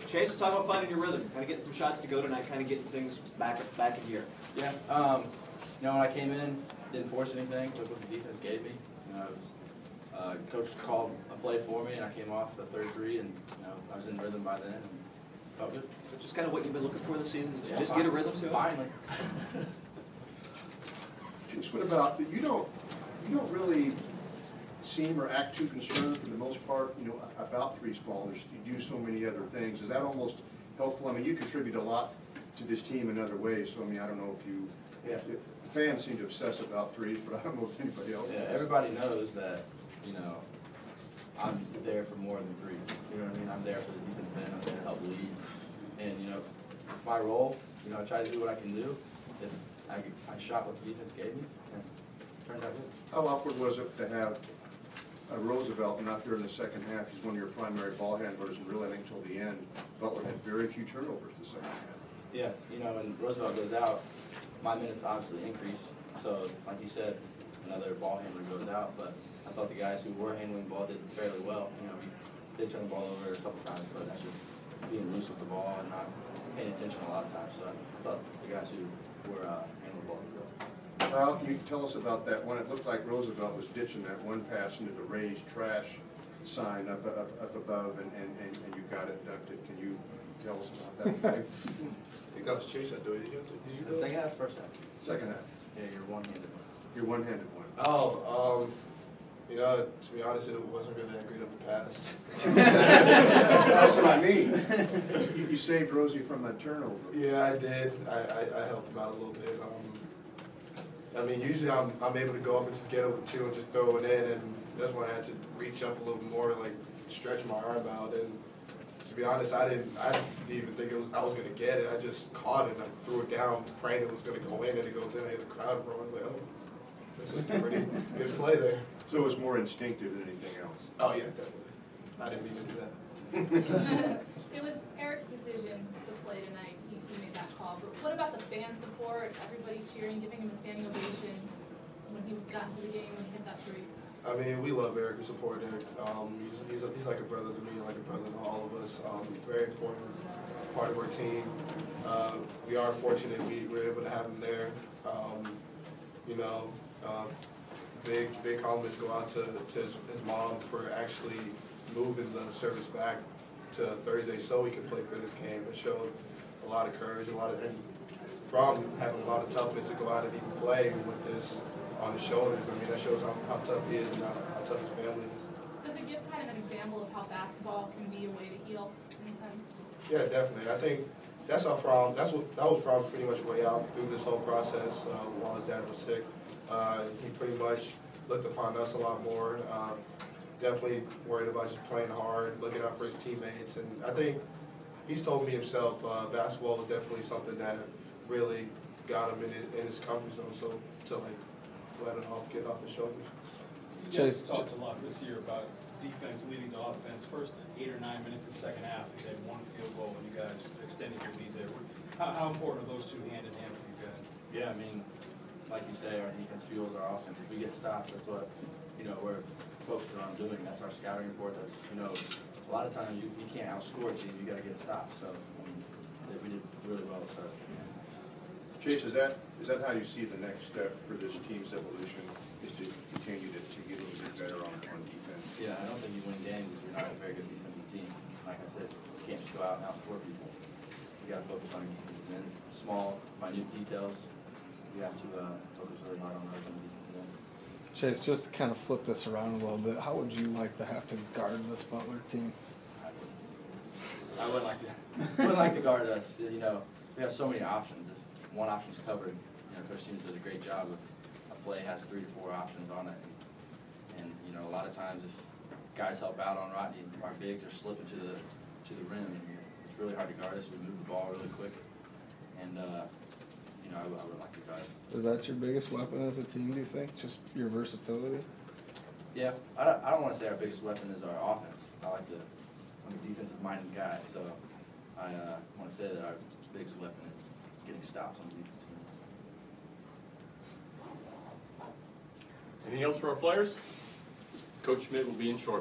Chase, talk about finding your rhythm, kind of getting some shots to go tonight, kind of getting things back in gear. Yeah, when I came in, didn't force anything, took what the defense gave me. Coach called a play for me, and I came off the third three, and I was in rhythm by then, and felt good. So just kind of what you've been looking for this season, is to just finally, get a rhythm to it? Finally. Chase, what about, you don't really seem or act too concerned for the most part, about three smallers. You do so many other things. Is that almost helpful? I mean, you contribute a lot to this team in other ways, so I mean, I don't know if you, the fans seem to obsess about threes, but I don't know if anybody else Yeah, does. everybody knows that, I'm there for more than three. You know what I mean? I'm there for the defensive end. I'm there to help lead. And, it's my role. I try to do what I can do. If I shot what the defense gave me, and it turned out good. How awkward was it to have Roosevelt not there in the second half? He's one of your primary ball handlers, and really, I think, until the end, Butler had very few turnovers the second half. Yeah, when Roosevelt goes out, my minutes obviously increase. So, like you said, another ball handler goes out. But I thought the guys who were handling the ball did fairly well. We did turn the ball over a couple times, but that's just being loose with the ball and not paying attention a lot of times. So I thought the guys who were handling the ball did well. Well, can you tell us about that one? It looked like Roosevelt was ditching that one pass into the raised trash sign up above, and you got it dunked it. Can you tell us about that? I think that was Chase that do it. Did you do The it? second half, first half? Second half. Yeah, you're one-handed one. Your one-handed one. Oh, to be honest, it wasn't really that great of a pass. That's what I mean. You saved Rosie from that turnover. Yeah, I did. I helped him out a little bit. Usually I'm able to go up and just get over two and just throw it in, and that's when I had to reach up a little more, like stretch my arm out. And to be honest, I didn't even think I was gonna get it. I just caught it and I threw it down, praying it was gonna go in, and it goes in. I hear the crowd roaring. Like, oh, this was a pretty good play there. So it was more instinctive than anything else. Oh yeah, definitely. I didn't mean to do that. It was Eric's decision to play tonight. He made that call. But what about the fan support? Everybody cheering, giving him a standing ovation when he got into the game, when he hit that three. We love Eric. We support Eric. He's like a brother to me, like a brother to all of us. Very important part of our team. We are fortunate we were able to have him there. Big compliments go out to his mom for actually moving the service back to Thursday so we could play for this game. It showed a lot of courage, and from having a lot of toughness to go out and even play with this on his shoulders. That shows how tough he is and how tough his family is. Does it give kind of an example of how basketball can be a way to heal in a sense? Yeah, definitely. I think that was From's pretty much way out through this whole process while his dad was sick. He pretty much looked upon us a lot more. Definitely worried about just playing hard, looking out for his teammates, and I think he's told me himself basketball is definitely something that really got him in his comfort zone. So to let it off, get off his shoulders. You guys talked a lot this year about defense leading to offense. First 8 or 9 minutes of the second half, you had one field goal and you guys extended your lead there. How important are those two hand in hand for you guys? Yeah, like you say, our defense fuels our offense. If we get stops, that's what we're focused on doing. That's our scouting report. That's a lot of times you can't outscore a team. You got to get stops. So we did really well to start. Chase, is that how you see the next step for this team's evolution? Is to continue to get a little bit better on defense? Yeah, I don't think you win games if you're not a very good defensive team. Like I said, you can't just go out and outscore people. You got to focus on your defensive end. Small, minute details. You have to focus really hard on those on the defensive end. Chase, just to kind of flip this around a little bit, how would you like to have to guard this Butler team? I wouldn't like to guard us. We have so many options. If one option's covered, Coach Stevens does a great job of a play has 3 to 4 options on it. And a lot of times if guys help out on Rodney, our bigs are slipping to the rim, and it's really hard to guard us. We move the ball really quick, and I would like to guard. Is that your biggest weapon as a team, do you think? Just your versatility? Yeah, I don't want to say our biggest weapon is our offense. I'm a defensive-minded guy, so I want to say that our biggest weapon is getting stops on the defensive end. Anything else for our players? Coach Schmidt will be in shortly.